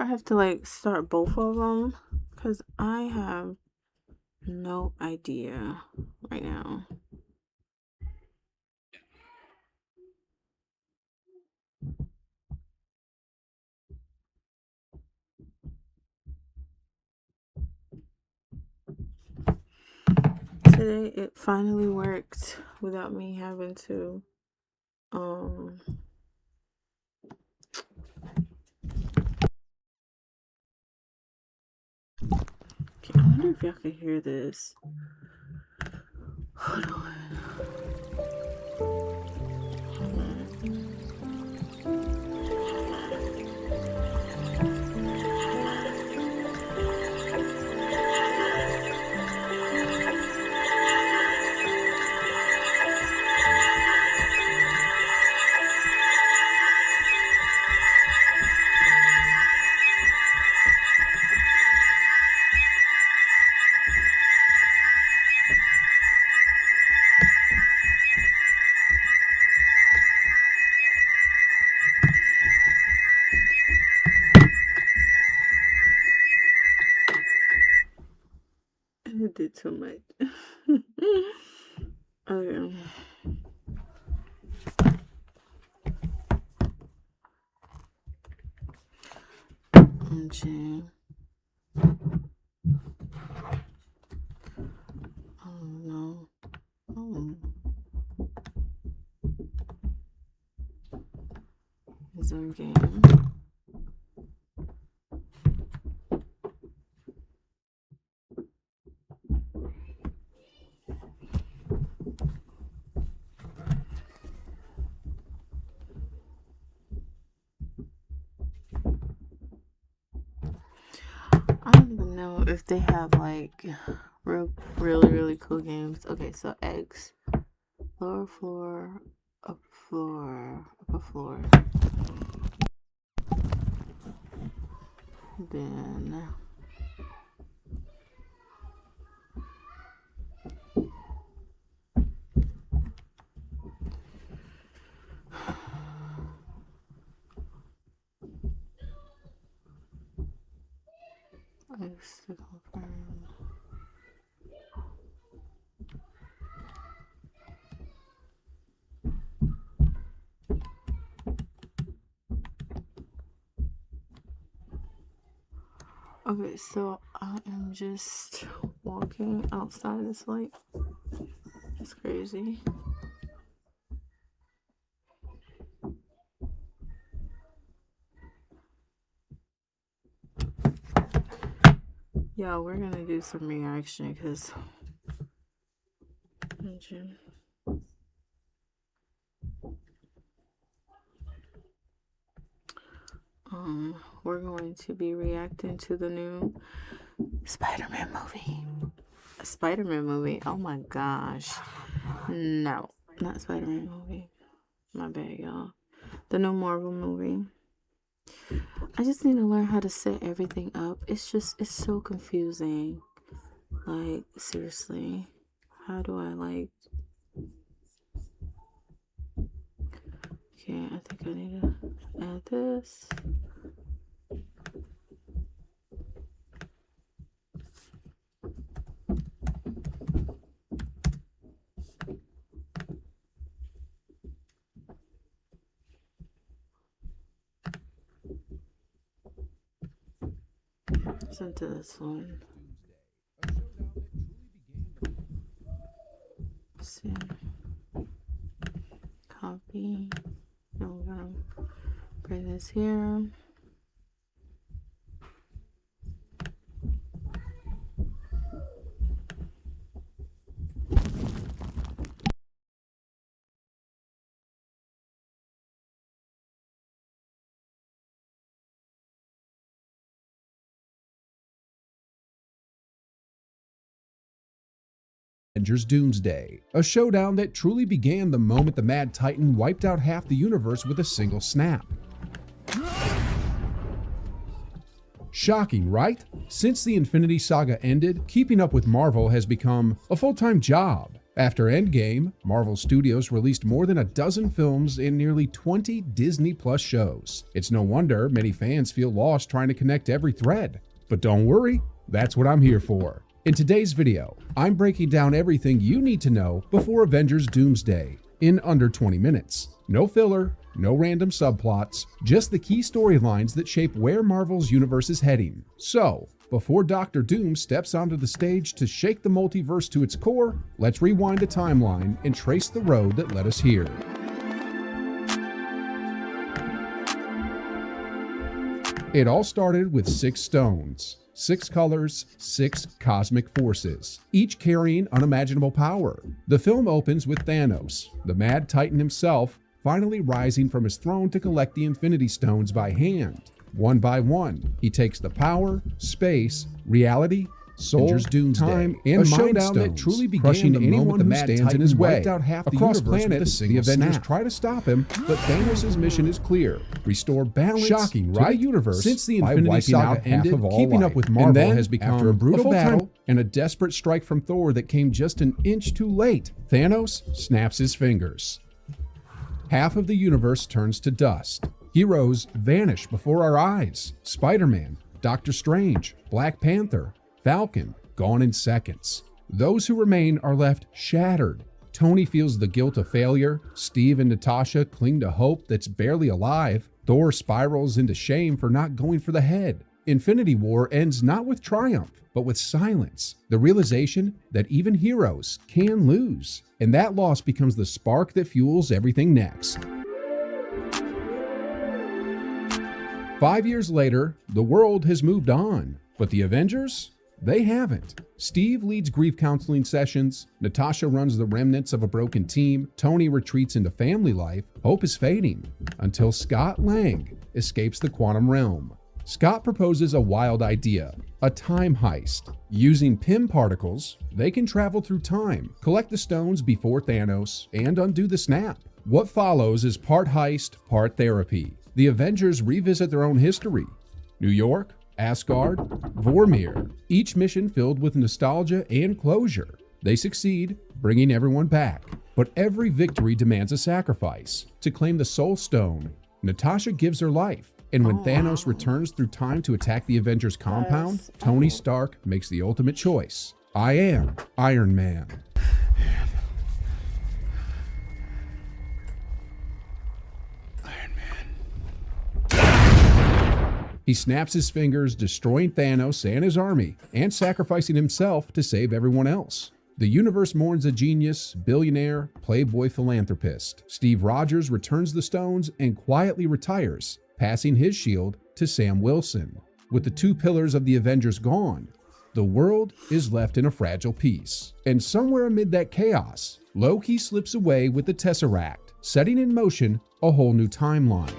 have to like start both of them? Because I have no idea right now. Today it finally worked without me having to okay, I wonder if y'all can hear this. Hold on. It did too much. Okay. Okay. Oh no. Oh. Zoom game. I don't even know if they have like really cool games. Okay, so X, lower floor, upper floor. Then X to confirm. Okay, so I am just walking outside this light. It's crazy. Yeah, we're gonna do some reaction because we're going to be reacting to the new Spider-Man movie. A Spider-Man movie? Oh my gosh. No, not Spider-Man movie. My bad, y'all. The new Marvel movie. I just need to learn how to set everything up. It's so confusing. Like, seriously. How do I, like... Okay, I think I need to add this. Send to this one. See. Copy. And we're gonna bring this here. Avengers Doomsday, a showdown that truly began the moment the Mad Titan wiped out half the universe with a single snap. Shocking, right? Since the Infinity Saga ended, keeping up with Marvel has become a full-time job, After Endgame, Marvel Studios released more than a dozen films and nearly 20 Disney Plus shows. It's no wonder many fans feel lost trying to connect every thread. But don't worry, that's what I'm here for. In today's video, I'm breaking down everything you need to know before Avengers Doomsday in under 20 minutes. No filler, no random subplots, just the key storylines that shape where Marvel's universe is heading. So, before Dr. Doom steps onto the stage to shake the multiverse to its core, let's rewind the timeline and trace the road that led us here. It all started with 6 stones, 6 colors, 6 cosmic forces, each carrying unimaginable power. The film opens with Thanos, the Mad Titan himself, finally rising from his throne to collect the Infinity Stones by hand. One by one, he takes the power, space, reality, soul, time, and a showdown that truly began crushing anyone who stands in his way. Out half across planets, the Avengers try to stop him, but Thanos' mission is clear: restore balance to the universe since the Infinity Saga ended. Keeping up with Marvel has become after a brutal battle and a desperate strike from Thor that came just an inch too late. Thanos snaps his fingers. Half of the universe turns to dust. Heroes vanish before our eyes. Spider-Man, Doctor Strange, Black Panther, Falcon, gone in seconds. Those who remain are left shattered. Tony feels the guilt of failure. Steve and Natasha cling to hope that's barely alive. Thor spirals into shame for not going for the head. Infinity War ends not with triumph, but with silence. The realization that even heroes can lose. And that loss becomes the spark that fuels everything next. 5 years later, the world has moved on, but the Avengers? They haven't. Steve leads grief counseling sessions, Natasha runs the remnants of a broken team, Tony retreats into family life, hope is fading, until Scott Lang escapes the quantum realm. Scott proposes a wild idea, a time heist. Using Pym particles, they can travel through time, collect the stones before Thanos, and undo the snap. What follows is part heist, part therapy. The Avengers revisit their own history. New York, Asgard, Vormir, each mission filled with nostalgia and closure. They succeed, bringing everyone back. But every victory demands a sacrifice. To claim the Soul Stone, Natasha gives her life. And when Thanos returns through time to attack the Avengers compound, Tony Stark makes the ultimate choice. I am Iron Man. He snaps his fingers, destroying Thanos and his army, and sacrificing himself to save everyone else. The universe mourns a genius, billionaire, playboy philanthropist. Steve Rogers returns the stones and quietly retires, passing his shield to Sam Wilson. With the 2 pillars of the Avengers gone, the world is left in a fragile peace. And somewhere amid that chaos, Loki slips away with the Tesseract, setting in motion a whole new timeline.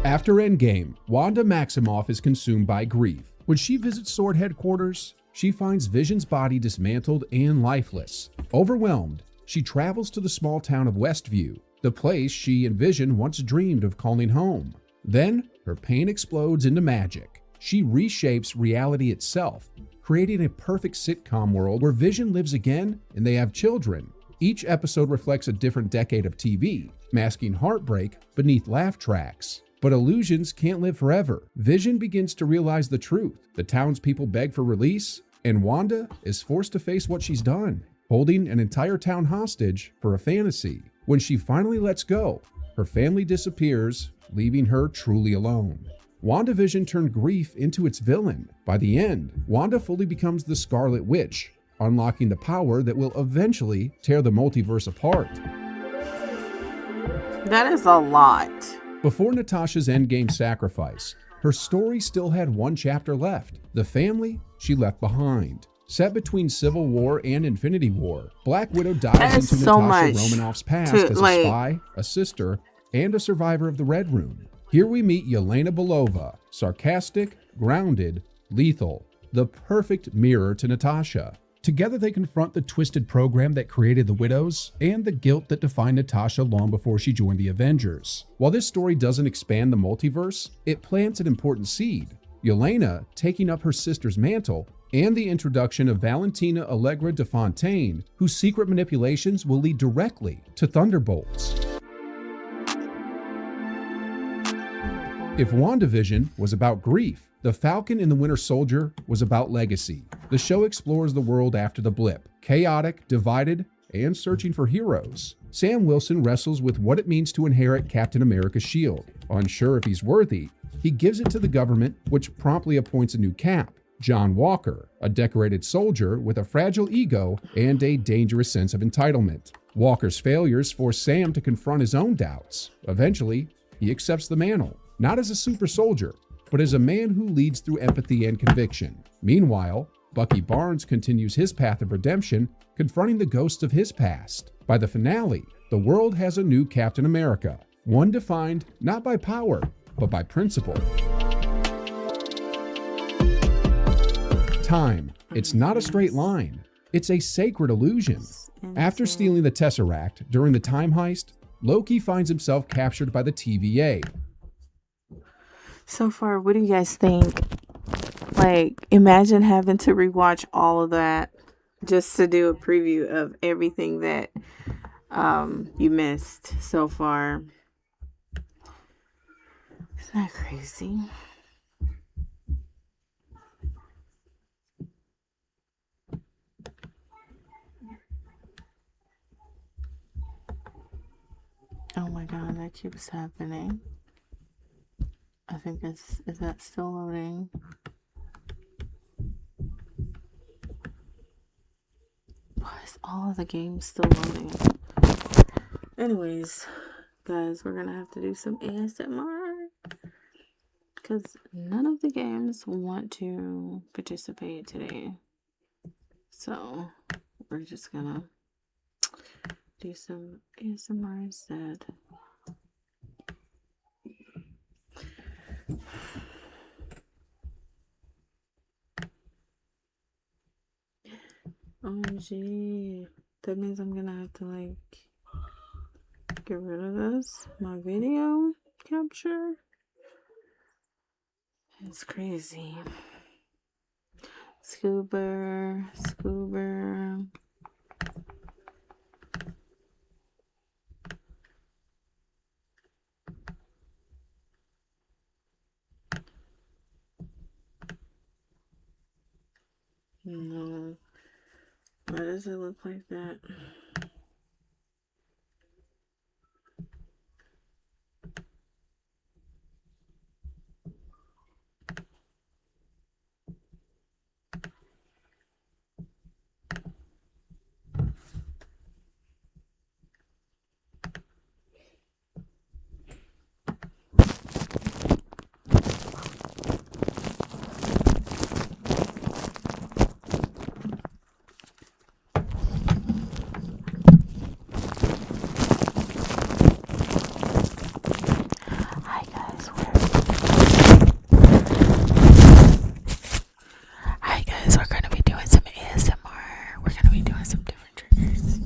After Endgame, Wanda Maximoff is consumed by grief. When she visits Sword headquarters, she finds Vision's body dismantled and lifeless. Overwhelmed, she travels to the small town of Westview, the place she and Vision once dreamed of calling home. Then, her pain explodes into magic. She reshapes reality itself, creating a perfect sitcom world where Vision lives again and they have children. Each episode reflects a different decade of TV, masking heartbreak beneath laugh tracks. But illusions can't live forever. Vision begins to realize the truth. The townspeople beg for release, and Wanda is forced to face what she's done, holding an entire town hostage for a fantasy. When she finally lets go, her family disappears, leaving her truly alone. WandaVision turned grief into its villain. By the end, Wanda fully becomes the Scarlet Witch, unlocking the power that will eventually tear the multiverse apart. That is a lot. Before Natasha's endgame sacrifice, her story still had 1 chapter left: the family she left behind. Set between Civil War and Infinity War, Black Widow dives into Natasha Romanoff's past as a spy, a sister, and a survivor of the Red Room. Here we meet Yelena Belova, sarcastic, grounded, lethal, the perfect mirror to Natasha. Together they confront the twisted program that created the Widows and the guilt that defined Natasha long before she joined the Avengers. While this story doesn't expand the multiverse, it plants an important seed. Yelena, taking up her sister's mantle, and the introduction of Valentina Allegra de Fontaine, whose secret manipulations will lead directly to Thunderbolts. If WandaVision was about grief, The Falcon and the Winter Soldier was about legacy. The show explores the world after the blip, chaotic, divided, and searching for heroes. Sam Wilson wrestles with what it means to inherit Captain America's shield. Unsure if he's worthy, he gives it to the government, which promptly appoints a new Cap, John Walker, a decorated soldier with a fragile ego and a dangerous sense of entitlement. Walker's failures force Sam to confront his own doubts. Eventually, he accepts the mantle, not as a super soldier, but as a man who leads through empathy and conviction. Meanwhile, Bucky Barnes continues his path of redemption, confronting the ghosts of his past. By the finale, the world has a new Captain America, one defined not by power, but by principle. Time. It's not a straight line. It's a sacred illusion. After stealing the Tesseract during the time heist, Loki finds himself captured by the TVA. So far, what do you guys think? Like, imagine having to rewatch all of that just to do a preview of everything that you missed so far. Isn't that crazy? Oh my god, that keeps happening. I think is that still loading? Why is all of the games still loading? Anyways, guys, we're gonna have to do some ASMR because none of the games want to participate today. So we're just gonna do some ASMR instead. OMG, that means I'm gonna have to like get rid of this, my video capture. It's crazy. Scuba. No. Why does it look like that? Hi guys, we're gonna be doing some ASMR. We're gonna be doing some different triggers.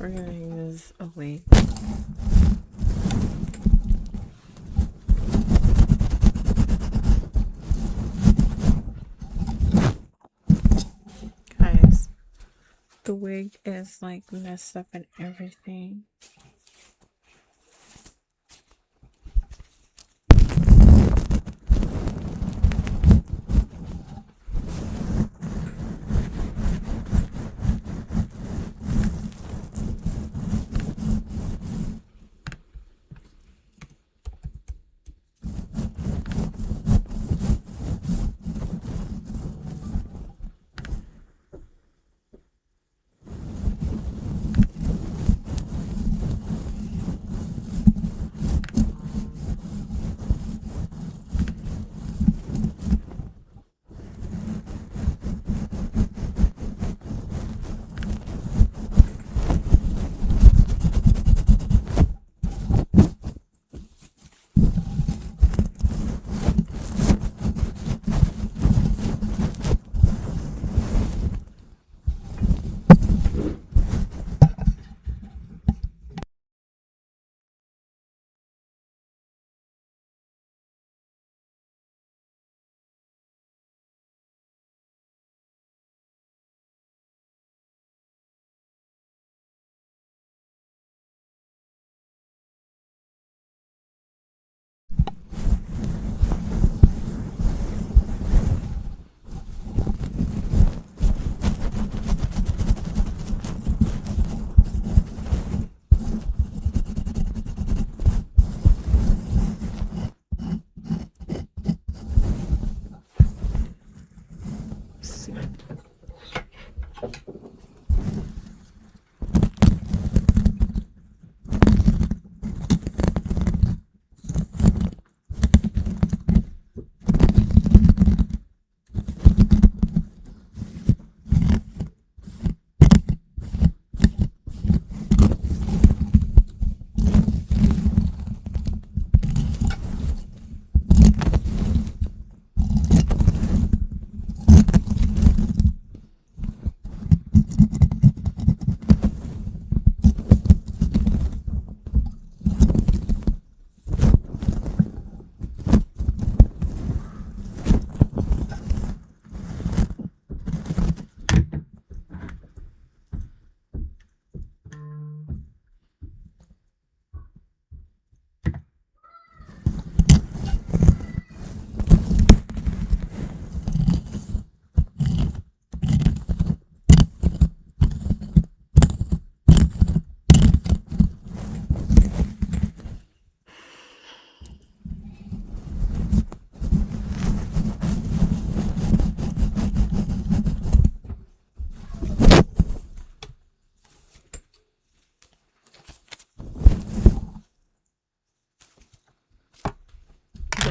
We're gonna use a wig. Guys, the wig is like messed up and everything.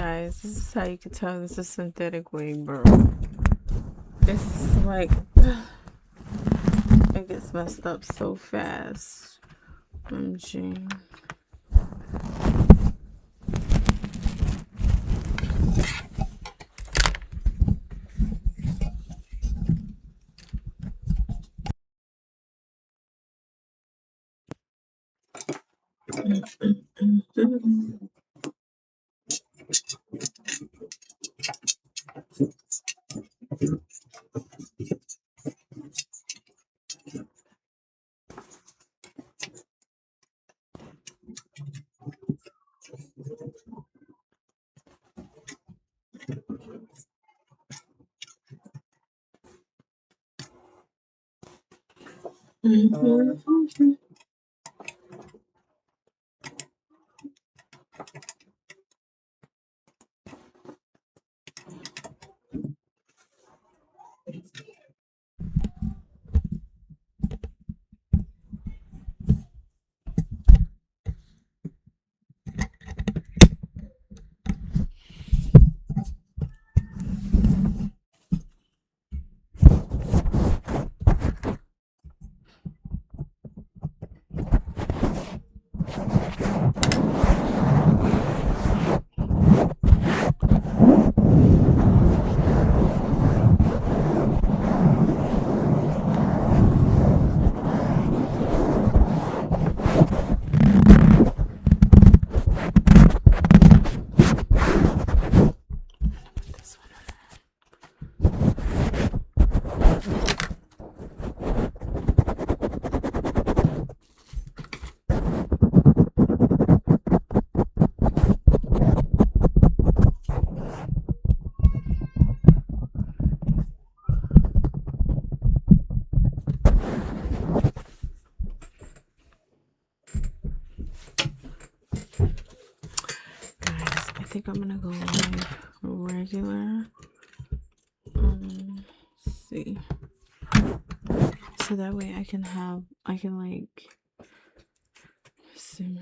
guys, this is how you can tell this is synthetic wig, bro. It's like it gets messed up so fast. OMG. Guys, I think I'm gonna go like regular. Let's see. So that way I can like see.